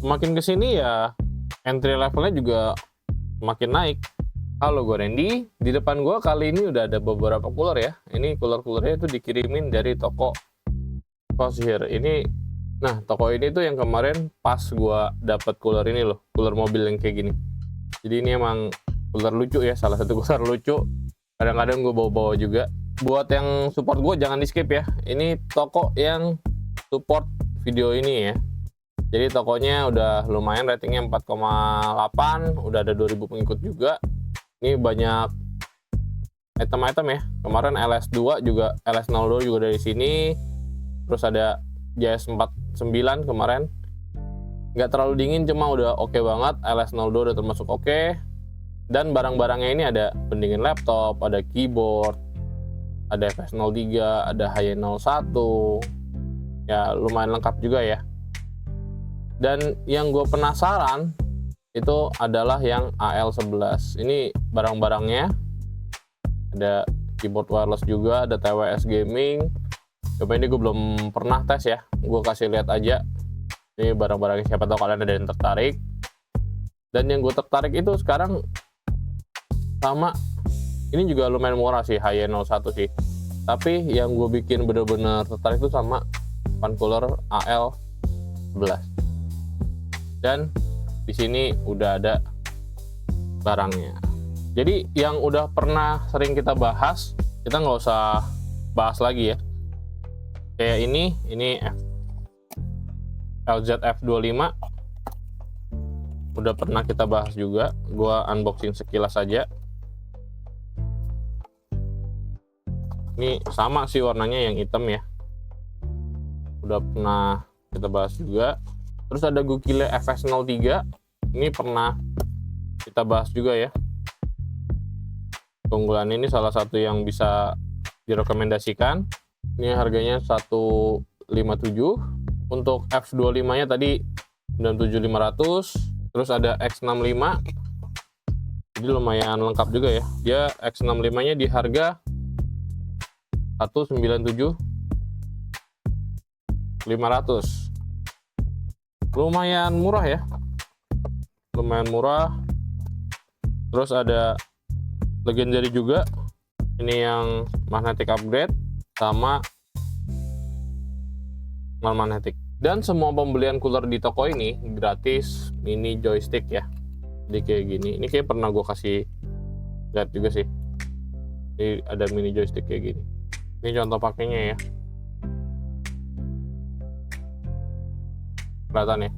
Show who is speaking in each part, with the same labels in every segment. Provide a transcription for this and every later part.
Speaker 1: Makin kesini ya entry levelnya juga makin naik. Halo, gue Randy. Di depan gue kali ini udah ada beberapa cooler ya. Ini cooler-coolernya itu dikirimin dari toko Crosshair. Nah, toko ini tuh yang kemarin pas gue dapet cooler ini loh, cooler mobil yang kayak gini. Jadi ini emang cooler lucu ya, salah satu cooler lucu. Kadang-kadang gue bawa-bawa juga. Buat yang support gue jangan di skip ya. Ini toko yang support video ini ya. Jadi tokonya udah lumayan, ratingnya 4,8, udah ada 2000 pengikut juga. Ini banyak item-item ya. Kemarin LS2 juga, LS02 juga dari sini. Terus ada JS49 kemarin. Nggak terlalu dingin, cuma udah oke banget. LS02 udah termasuk oke. Dan barang-barangnya ini ada pendingin laptop, ada keyboard, ada FS03, ada HY01. Ya lumayan lengkap juga ya. Dan yang gue penasaran itu adalah yang AL11. Ini barang-barangnya ada keyboard wireless juga, ada TWS gaming. Coba ini gue belum pernah tes ya, gue kasih lihat aja. Ini barang-barangnya, siapa tahu kalian ada yang tertarik. Dan yang gue tertarik itu sekarang sama, ini juga lumayan murah sih, HY01 sih. Tapi yang gue bikin bener-bener tertarik itu sama fan cooler AL11. Dan di sini udah ada barangnya. Jadi yang udah pernah sering kita bahas, kita nggak usah bahas lagi ya. Kayak ini LZ F25 udah pernah kita bahas juga. Gua unboxing sekilas saja. Ini sama sih warnanya, yang hitam ya. Udah pernah kita bahas juga. Terus ada Gookile FS03, ini pernah kita bahas juga ya. Keunggulan ini salah satu yang bisa direkomendasikan. Ini harganya 157. Untuk F25 nya tadi 97500. Terus ada X65, jadi lumayan lengkap juga ya. Dia X65 nya di harga 197.500. Lumayan murah ya, lumayan murah. Terus ada Legendary juga, ini yang magnetic upgrade sama non magnetic. Dan semua pembelian cooler di toko ini gratis mini joystick ya. Jadi kayak gini, ini kayak pernah gue kasih lihat juga sih. Ini ada mini joystick kayak gini. Ini contoh pakainya ya. Kelihatan ya,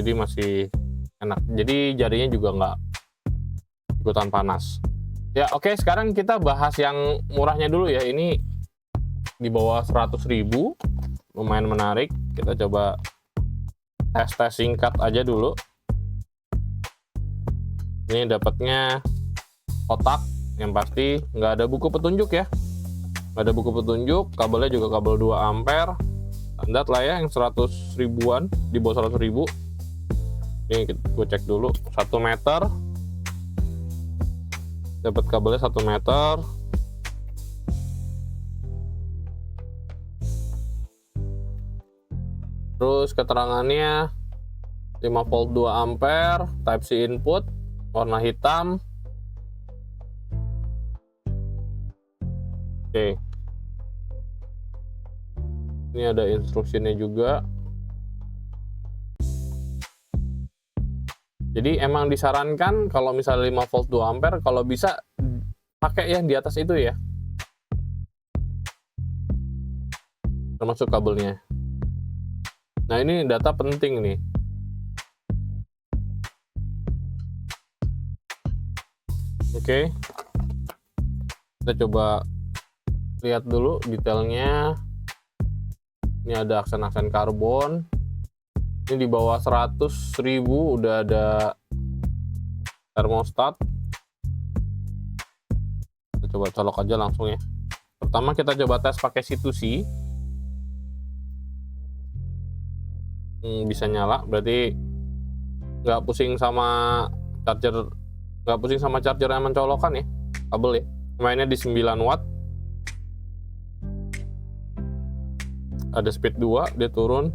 Speaker 1: jadi masih enak, jadi jarinya juga nggak ikutan panas ya. Oke, sekarang kita bahas yang murahnya dulu ya. Ini di bawah 100.000, lumayan menarik. Kita coba tes singkat aja dulu. Ini dapatnya kotak, yang pasti nggak ada buku petunjuk ya, nggak ada buku petunjuk. Kabelnya juga kabel 2 ampere standar lah ya, yang 100 ribuan, di bawah 100 ribu. Ini gue cek dulu, 1 meter, dapat kabelnya 1 meter. Terus keterangannya 5 volt 2 ampere, type C input, warna hitam. Oke, ini ada instruksinya juga. Jadi emang disarankan kalau misalnya 5 volt 2 ampere, kalau bisa pakai yang di atas itu ya, termasuk kabelnya. Nah, ini data penting nih. Oke, kita coba lihat dulu detailnya. Ini ada aksen-aksen karbon. Ini di bawah 100.000 udah ada termostat. Kita coba colok aja langsung ya. Pertama kita coba tes pakai C2C. Bisa nyala, berarti nggak pusing sama charger, nggak pusing sama charger yang mencolokan ya, kabel ya. Mainnya di 9 watt. Ada speed 2, dia turun.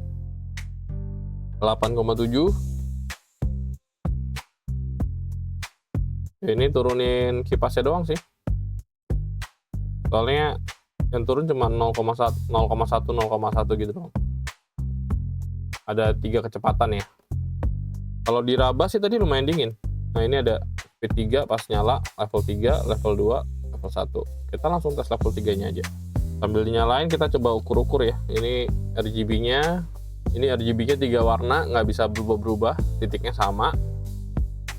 Speaker 1: 8,7. Ya, ini turunin kipasnya doang sih. Soalnya yang turun cuma 0,1 gitu doang. Ada 3 kecepatan ya. Kalau diraba sih tadi lumayan dingin. Nah, ini ada speed 3 pas nyala, level 3, level 2, level 1. Kita langsung tes level 3-nya aja. Sambil dinyalain kita coba ukur-ukur ya. Ini RGB-nya. Ini RGB-nya 3 warna, nggak bisa berubah-berubah, titiknya sama.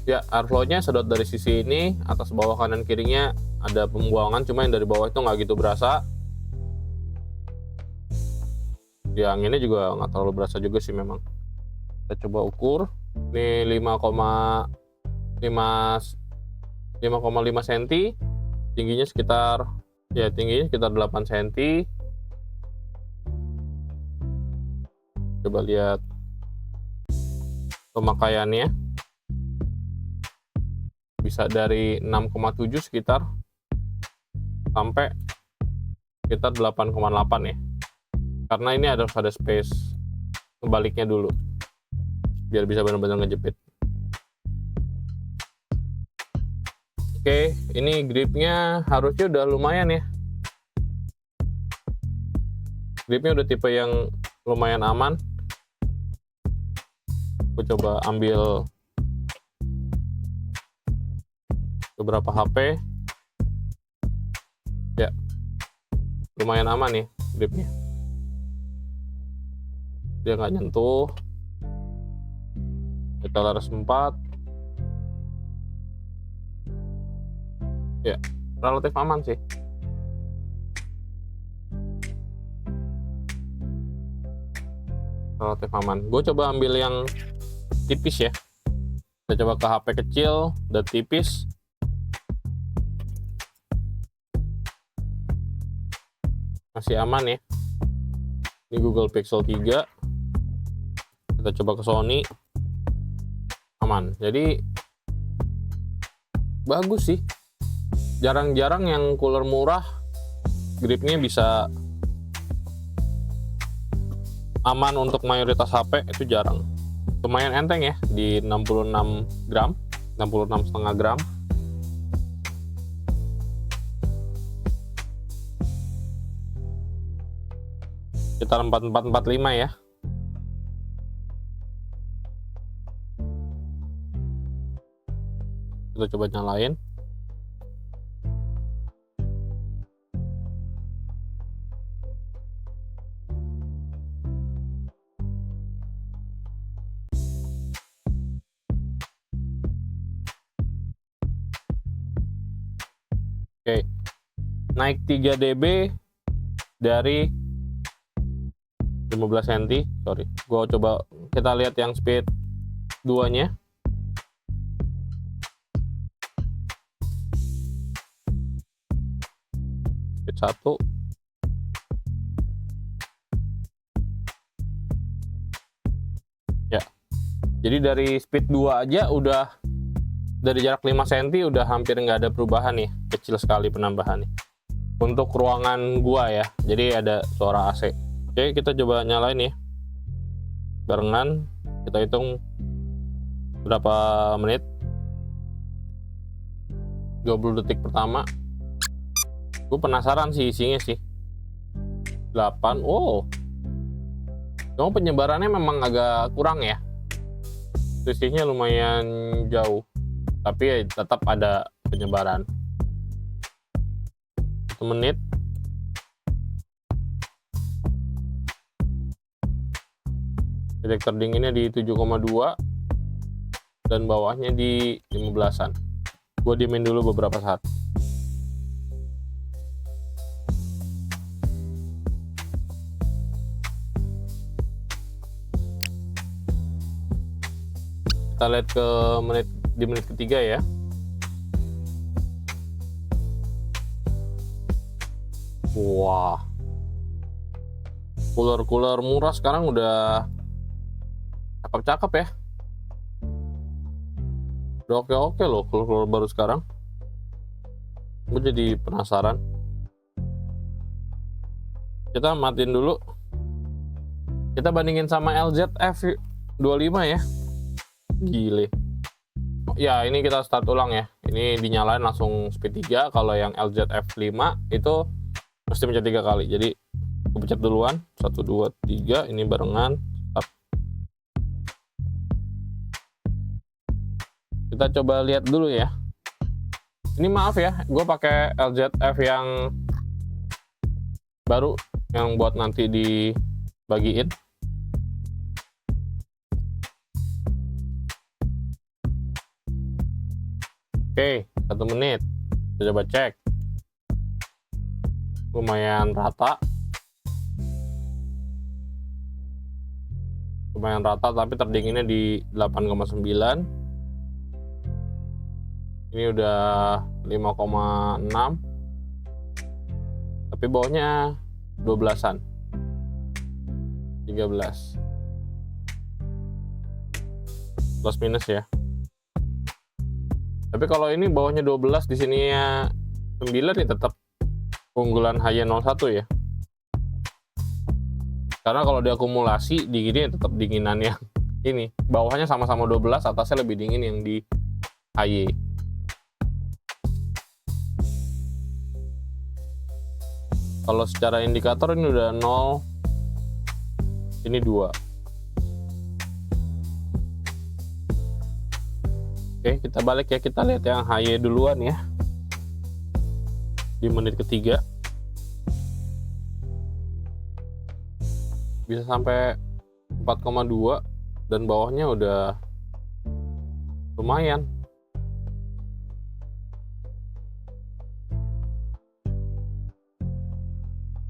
Speaker 1: Ya, airflow-nya sedot dari sisi ini, atas bawah kanan kirinya ada pembuangan, cuma yang dari bawah itu nggak gitu berasa. Ya, anginnya juga nggak terlalu berasa juga sih memang. Kita coba ukur. Ini 5,5 cm, tingginya sekitar 8 cm. Coba lihat pemakaiannya, bisa dari 6,7 sekitar sampai sekitar 8,8 ya, karena ini harus ada space kebaliknya dulu biar bisa benar-benar ngejepit. Oke, ini gripnya harusnya udah lumayan ya. Gripnya udah tipe yang lumayan aman. Aku coba ambil beberapa HP. Ya, lumayan aman nih gripnya. Dia nggak nyentuh. Kita laras 4. Ya, relatif aman sih. Relatif aman. Gue coba ambil yang tipis ya. Kita coba ke HP kecil dan tipis. Masih aman ya. Ini Google Pixel 3. Kita coba ke Sony. Aman. Jadi bagus sih. Jarang-jarang yang cooler murah gripnya bisa aman untuk mayoritas HP, itu jarang. Lumayan enteng ya, di 66 gram, 66,5 gram. Sekitar 4445 ya. Kita coba nyalain. Oke, naik 3 dB dari 15 cm. Sorry, gua coba, kita lihat yang speed 2 nya. Speed 1. Ya, jadi dari speed 2 aja udah, dari jarak 5 cm udah hampir nggak ada perubahan nih, kecil sekali penambahan nih. Untuk ruangan gua ya, jadi ada suara AC. Oke, kita coba nyalain ya. Barengan, kita hitung berapa menit. 20 detik pertama. Gue penasaran sih isinya sih. 8, oh. Cuma penyebarannya memang agak kurang ya. Selisihnya lumayan jauh. Tapi ya tetap ada penyebaran. 1 menit. Titik terdinginnya di 7,2 dan bawahnya di 15-an. Gue diemin dulu beberapa saat. Kita lihat ke di menit ketiga ya. Wah, cooler murah sekarang udah cakep-cakep ya. Udah oke loh cooler baru sekarang. Gue jadi penasaran. Kita matiin dulu. Kita bandingin sama LZ 25 ya. Gile. Ya, ini kita start ulang ya. Ini dinyalain langsung speed 3. Kalau yang LZF 5 itu mesti mencet 3 kali. Jadi aku pencet duluan. 1 2 3 ini barengan. Start. Kita coba lihat dulu ya. Ini maaf ya, gue pakai LZF yang baru yang buat nanti dibagiin. Oke, 1 menit. Kita coba cek. Lumayan rata. Lumayan rata, tapi terdinginnya di 8,9. Ini udah 5,6. Tapi bawahnya 12-an. 13. Plus minus ya. Tapi kalau ini bawahnya 12, di sininya 9 nih, tetap unggulan HY01 ya. Karena kalau diakumulasi di gini tetap dinginan yang ini. Bawahnya sama-sama 12, atasnya lebih dingin yang di HY. Kalau secara indikator ini udah 0, ini 2. Oke, kita balik ya, kita lihat yang HY duluan ya. Di menit ketiga. Bisa sampai 4,2 dan bawahnya udah lumayan.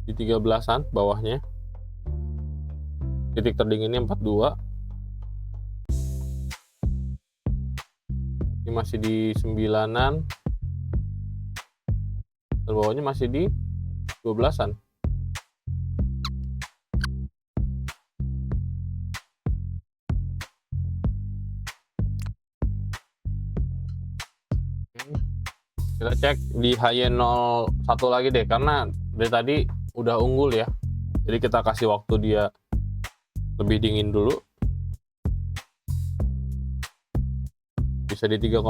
Speaker 1: Di 13-an bawahnya. Titik terdinginnya 42. Ini masih di 9-an. Dan bawahnya masih di 12-an. Kita cek di HY01 lagi deh, karena dari tadi udah unggul ya. Jadi kita kasih waktu dia lebih dingin dulu. Bisa di 3,6.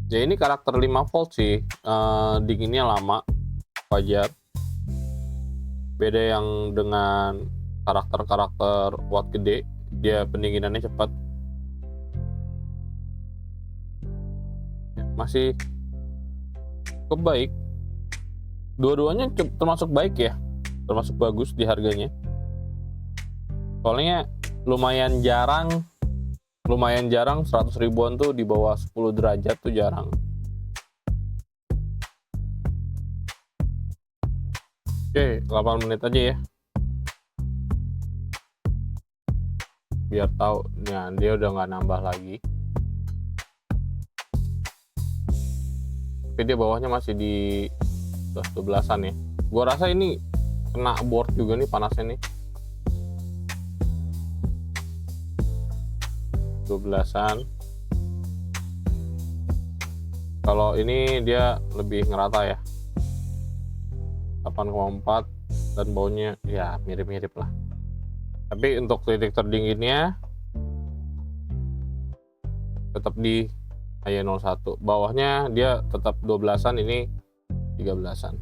Speaker 1: Ya ini karakter 5 volt sih, dinginnya lama, wajar. Beda yang dengan karakter-karakter watt gede, dia pendinginannya cepat. Masih cukup baik. Dua-duanya termasuk baik ya, termasuk bagus di harganya. Soalnya lumayan jarang 100 ribuan tuh di bawah 10 derajat tuh jarang. Oke, 8 menit aja ya. Biar tahu, nah dia udah nggak nambah lagi. Tapi dia bawahnya masih di 12-an ya. Gua rasa ini kena board juga nih panasnya nih. 12-an. Kalau ini dia lebih ngerata ya. 8,4 dan baunya ya mirip-mirip lah. Tapi untuk titik terdinginnya tetap di HY01. Bawahnya dia tetap 12-an, ini 13-an.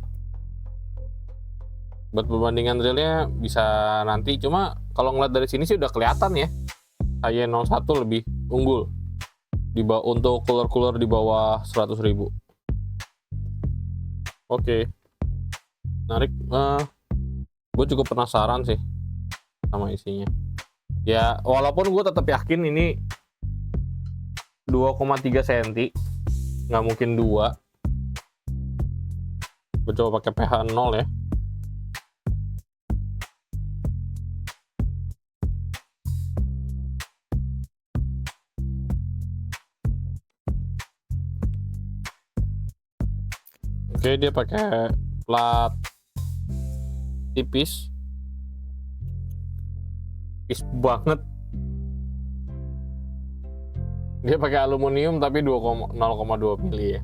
Speaker 1: Buat perbandingan realnya bisa nanti, cuma kalau ngeliat dari sini sih udah kelihatan ya. HY01 lebih unggul untuk cooler-cooler di bawah 100.000. Oke. Menarik. Gue cukup penasaran sih sama isinya. Ya, walaupun gue tetap yakin ini 2,3 cm. Nggak mungkin 2. Gue coba pakai pH 0 ya. Oke, dia pakai plat tipis banget. Dia pakai aluminium tapi 0,2 mili ya.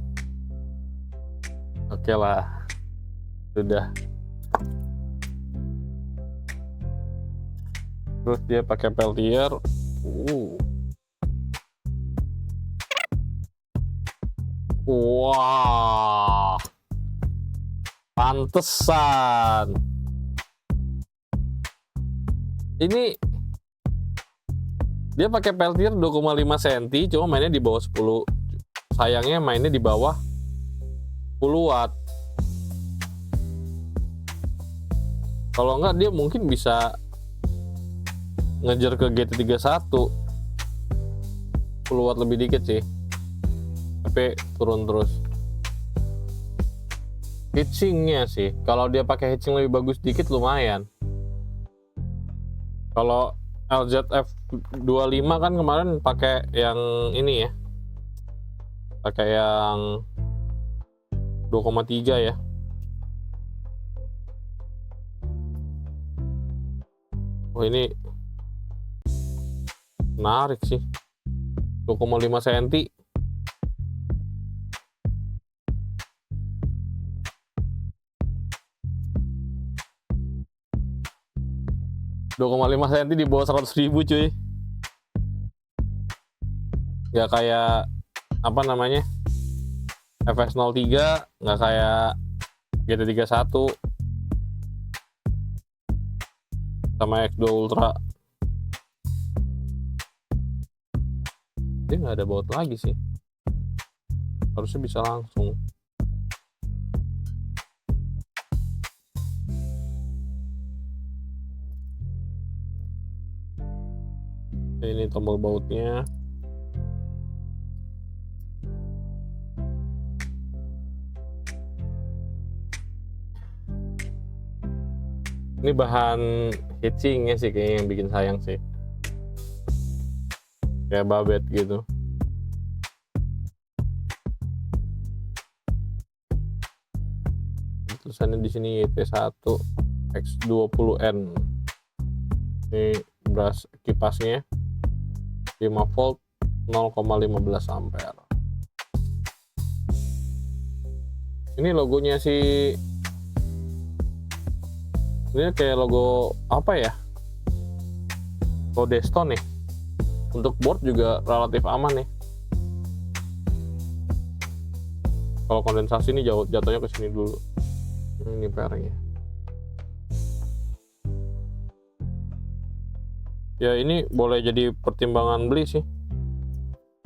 Speaker 1: Oke lah, sudah. Terus dia pakai Peltier. Wah, pantesan. Ini dia pakai Peltier 2,5 cm, cuma mainnya di bawah 10. Sayangnya mainnya di bawah 10 watt. Kalau enggak dia mungkin bisa ngejar ke GT31 10 watt lebih dikit sih, tapi turun terus. Heatsinknya sih, kalau dia pakai heatsink lebih bagus dikit lumayan. Kalau LZF25 kan kemarin pakai yang ini ya, pakai yang 2,3 ya. Oh ini menarik sih, 2,5 cm. cm di bawah 100.000 cuy. Nggak kayak apa namanya, FS03, nggak kayak GT31 sama X2 Ultra. Dia nggak ada baut lagi sih, harusnya bisa langsung. Ini tombol bautnya. Ini bahan heatsinknya sih kayaknya yang bikin sayang sih, kayak babet gitu. Tulisannya di sini YT1 X20N. Ini brush kipasnya 5 volt 0,15 ampere. Ini logonya sih, ini kayak logo apa ya, Deston nih. Untuk board juga relatif aman nih. Kalau kondensasi ini jatuhnya ke sini dulu. Ini PR-nya. Ya ini boleh jadi pertimbangan beli sih.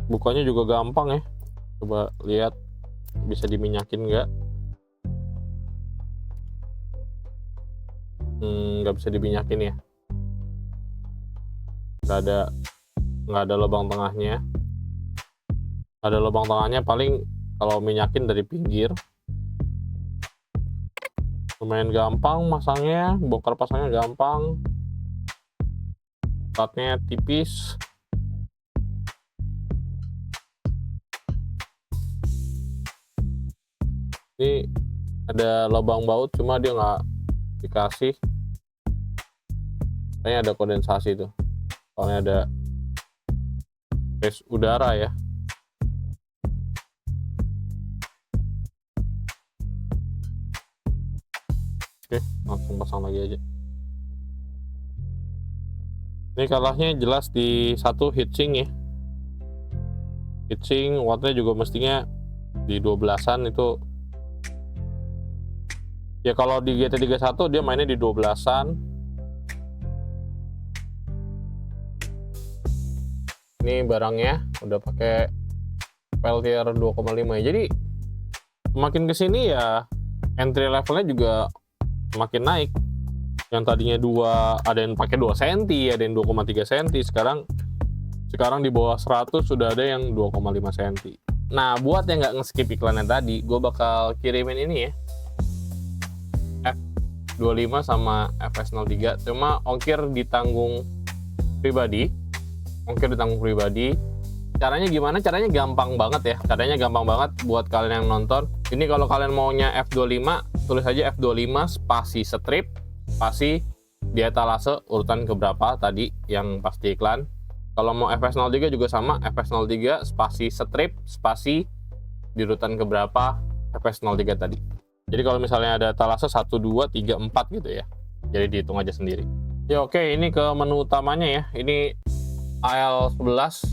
Speaker 1: Bukanya juga gampang ya. Coba lihat bisa diminyakin nggak? Nggak bisa diminyakin ya. Nggak ada lubang tengahnya. Ada lubang tengahnya paling kalau minyakin dari pinggir. Lumayan gampang masangnya, bongkar pasangnya gampang. Platnya tipis. Ini ada lubang baut, cuma dia nggak dikasih. Kayaknya ada kondensasi tuh. Soalnya ada space udara ya. Oke, langsung pasang lagi aja. Ini kalahnya jelas di satu heatsink ya. Heatsink wattnya juga mestinya di 12-an itu. Ya kalau di GT31 dia mainnya di 12-an. Ini barangnya udah pakai Peltier 2,5 ya. Jadi makin kesini ya entry levelnya juga makin naik. Yang tadinya ada yang pakai 2 cm, ada yang 2,3 cm, sekarang di bawah 100 sudah ada yang 2,5 cm. Nah, buat yang nggak nge-skip iklannya tadi, gue bakal kirimin ini ya, F25 sama FS03, cuma ongkir ditanggung pribadi. Caranya gimana? Caranya gampang banget ya. Caranya gampang banget buat kalian yang nonton. Ini kalau kalian maunya F25, tulis aja F25 spasi strip, spasi di etalase urutan keberapa tadi yang pasti iklan. Kalau mau FS03 juga sama, FS03 spasi strip, spasi di urutan keberapa FS03 tadi. Jadi kalau misalnya ada etalase 1, 2, 3, 4 gitu ya. Jadi dihitung aja sendiri. Ya oke, ini ke menu utamanya ya. Ini AL11.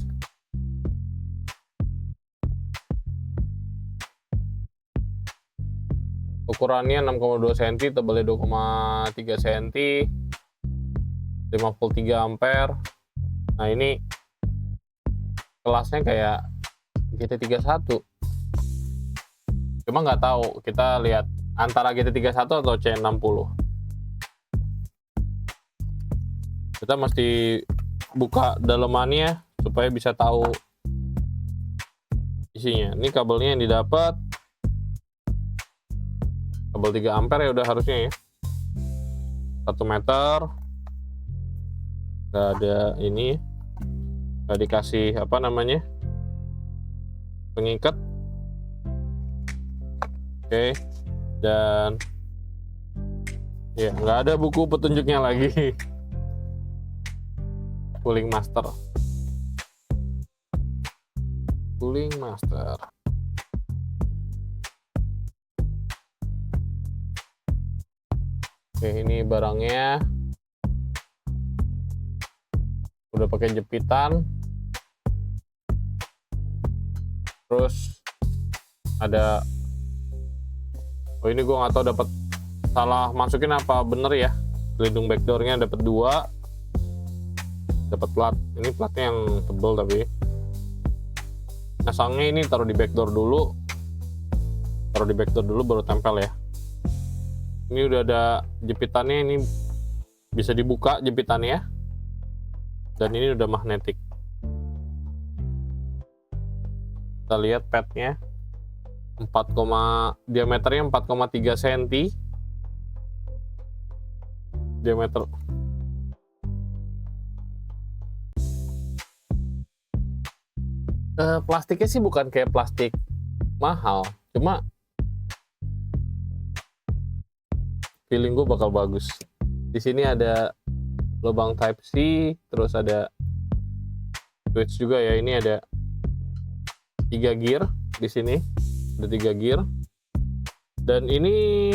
Speaker 1: Ukurannya 6,2 cm, tebalnya 2,3 cm, 53 ampere. Nah ini kelasnya kayak GT31. Cuma nggak tahu, kita lihat antara GT31 atau C60. Kita mesti buka dalemannya supaya bisa tahu isinya. Ini kabelnya yang didapat kabel 3 ampere ya udah harusnya ya. 1 meter. Nggak ada ini, nggak dikasih apa namanya, pengikat. Oke, dan ya nggak ada buku petunjuknya lagi. Cooling master. Oke, ini barangnya udah pakai jepitan. Terus ada, oh ini gue nggak tahu dapat salah masukin apa bener ya. Pelindung backdoornya dapat 2. Dapat plat, ini platnya yang tebel tapi pasangnya ini taruh di backdoor dulu, baru tempel ya. Ini udah ada jepitannya, ini bisa dibuka jepitannya, dan ini udah magnetik. Kita lihat padnya, diameternya 4,3 cm, diameter. Plastiknya sih bukan kayak plastik mahal, cuma feeling gue bakal bagus. Di sini ada lubang Type C, terus ada switch juga ya. Ini ada 3 gear di sini, ada 3 gear. Dan ini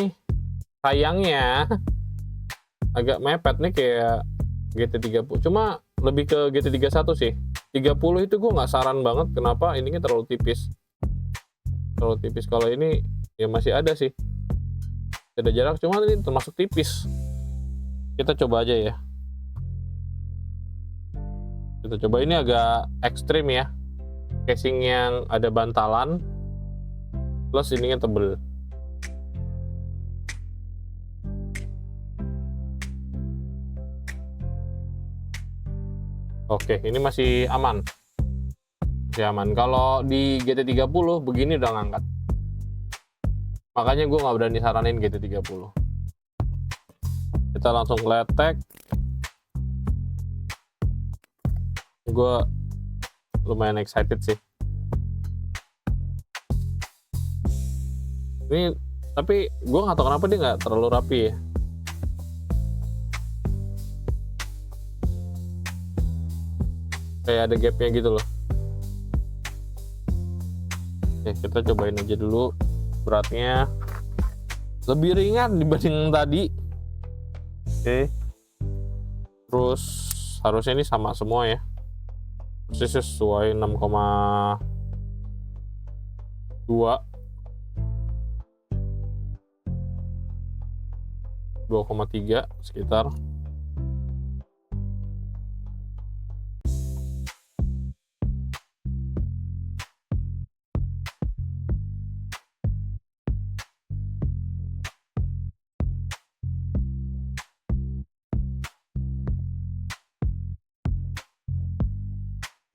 Speaker 1: sayangnya agak mepet nih kayak GT30, cuma lebih ke GT31 sih. 30 itu gue nggak saran banget, kenapa ininya terlalu tipis. Kalau ini ya masih ada sih, ada jarak, cuma ini termasuk tipis. Kita coba aja ya. Kita coba, ini agak ekstrim ya. Casing yang ada bantalan, plus ininya tebel. Oke, ini masih aman. Kalau di GT30 begini udah ngangkat. Makanya gue nggak berani saranin GT30. Kita langsung letek. Gue lumayan excited sih. Ini tapi gue nggak tahu kenapa dia nggak terlalu rapi ya. Kayak ada gapnya gitu loh. Oke, kita cobain aja dulu. Beratnya lebih ringan dibanding tadi. Oke. Terus harusnya ini sama semua ya. Persis sesuai 6,2, 2,3 sekitar.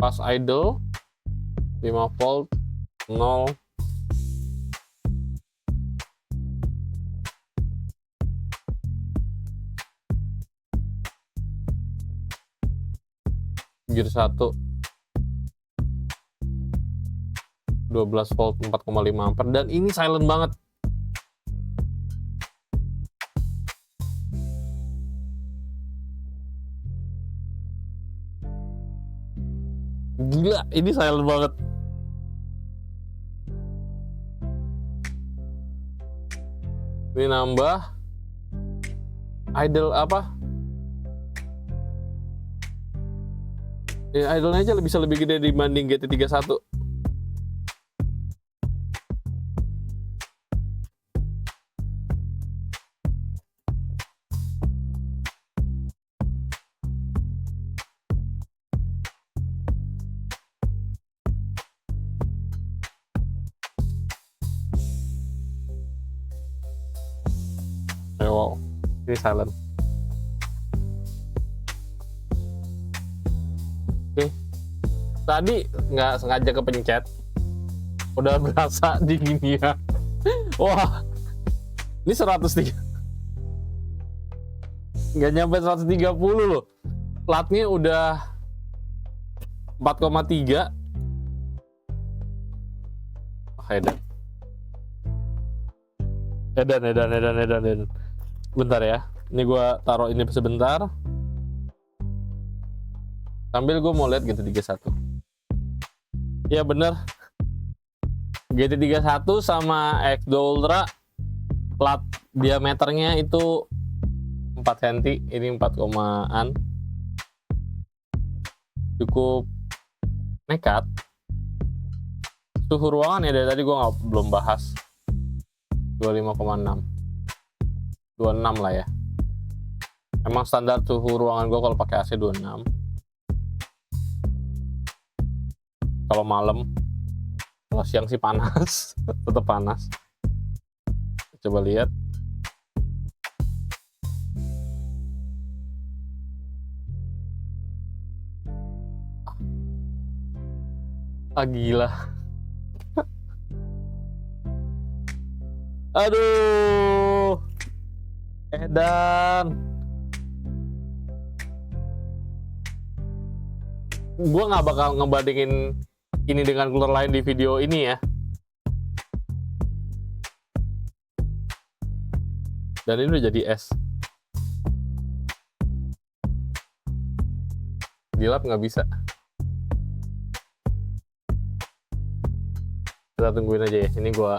Speaker 1: Pas idle 5 volt 0. Gear 1 12 volt 4,5 ampere, dan ini silent banget. Gila, ini silent banget. Ini nambah idle apa? Ya, idle-nya aja bisa lebih gede dibanding GT31. Wow, ini silent. Oke, tadi nggak sengaja kepencet, udah berasa dinginnya. Wah, ini 103, nggak nyampe 130 loh. Platnya udah 4,3. Edan. Bentar ya, ini gue taruh ini sebentar. Sambil gue mau lihat GT31. Ya bener, GT31 sama X2 Ultra plat diameternya itu 4 cm, ini 4 komaan. Cukup nekat. Suhu ruangan ya, dari tadi gue belum bahas. 25,6, 26 lah ya. Emang standar suhu ruangan gue kalau pakai AC 26. Kalau malam, kalau siang sih panas. Tetap panas. Coba lihat. Gila. Aduh, edan. Gue nggak bakal ngebandingin ini dengan cooler lain di video ini ya. Dan ini udah jadi es. Dilap nggak bisa. Kita tungguin aja ya. Ini gue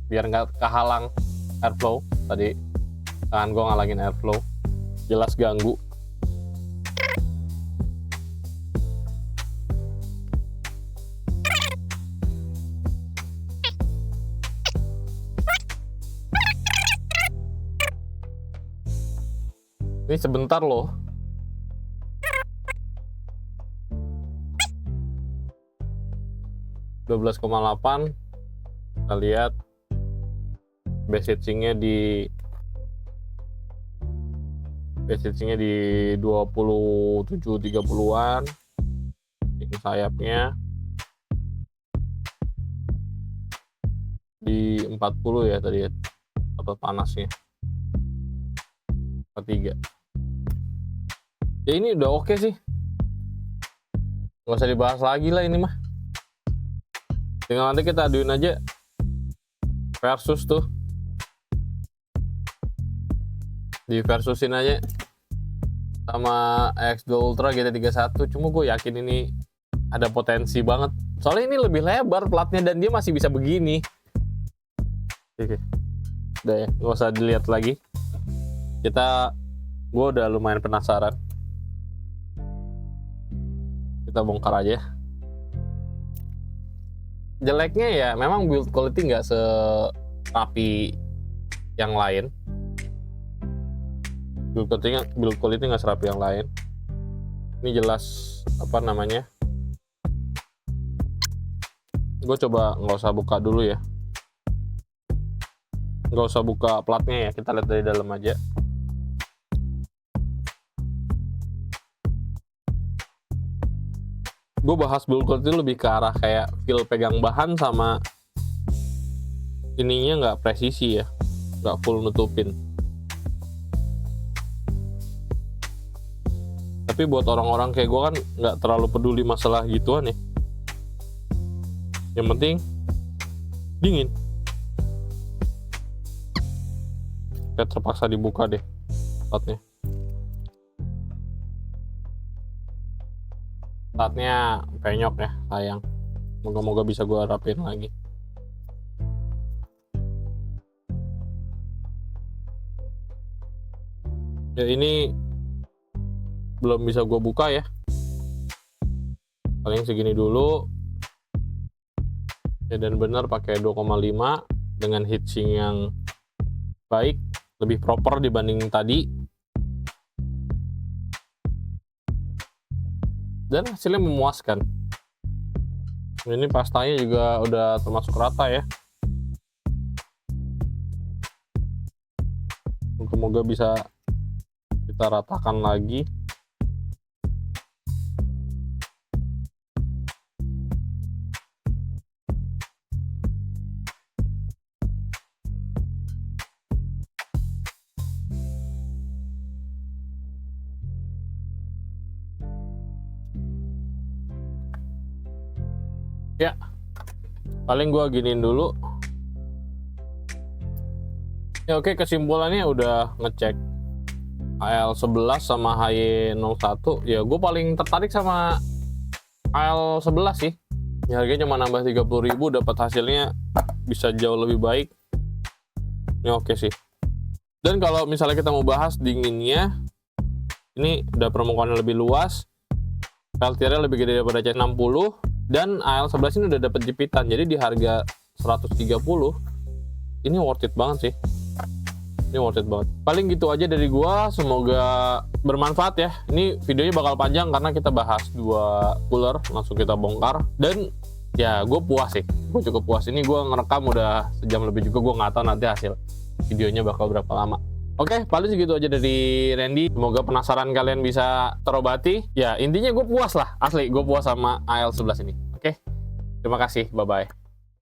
Speaker 1: biar nggak kehalang airflow. Tadi tangan gue ngalangin airflow, jelas ganggu. Ini sebentar loh. (12,8). Kita lihat base heatsinknya di 27-30-an. Ini sayapnya di 40 ya tadi ya, atau panasnya 43. Ya ini udah oke sih, nggak usah dibahas lagi lah ini mah. Tinggal nanti kita aduin aja versus tuh, di versusin aja sama X2 Ultra GT31. Cuma gue yakin ini ada potensi banget, soalnya ini lebih lebar platnya dan dia masih bisa begini. Oke, udah ya, nggak usah dilihat lagi. Gue udah lumayan penasaran, kita bongkar aja. Jeleknya ya memang build quality nggak serapi yang lain. Build quality nggak serapi yang lain. Ini jelas apa namanya. Gue coba nggak usah buka dulu ya. Nggak usah buka platnya ya, kita lihat dari dalam aja. Gue bahas build quality lebih ke arah kayak feel pegang bahan sama ininya nggak presisi ya, nggak full nutupin. Tapi buat orang-orang kayak gue kan nggak terlalu peduli masalah gituan ya. Yang penting dingin. Kayak terpaksa dibuka deh platnya. Platnya penyok ya, sayang. Moga-moga bisa gue rapin lagi. Ya ini belum bisa gue buka ya. paling segini dulu ya, dan benar pakai 2,5 dengan heatsink yang baik, lebih proper dibanding tadi, dan hasilnya memuaskan. Ini pastanya juga udah termasuk rata ya, semoga bisa kita ratakan lagi. Ya, paling gua giniin dulu. Ya oke, kesimpulannya udah ngecek AL11 sama HY01. Ya gue paling tertarik sama AL11 sih. Ya, harganya cuma nambah 30.000, dapat hasilnya bisa jauh lebih baik. Ini oke sih. Dan kalau misalnya kita mau bahas dinginnya, ini udah permukaannya lebih luas, peltiernya lebih gede daripada C60, dan AL11 ini udah dapat jepitan. Jadi di harga 130 ini worth it banget sih. Ini worth it banget. Paling gitu aja dari gua, semoga bermanfaat ya. Ini videonya bakal panjang karena kita bahas 2 cooler, langsung kita bongkar. Dan ya gue puas sih, gue cukup puas. Ini gue ngerekam udah sejam lebih juga, gue nggak tahu nanti hasil videonya bakal berapa lama. Oke, paling segitu aja dari Randy. Semoga penasaran kalian bisa terobati. Ya intinya gue puas lah, asli gue puas sama AL11 ini. Oke, terima kasih, bye-bye.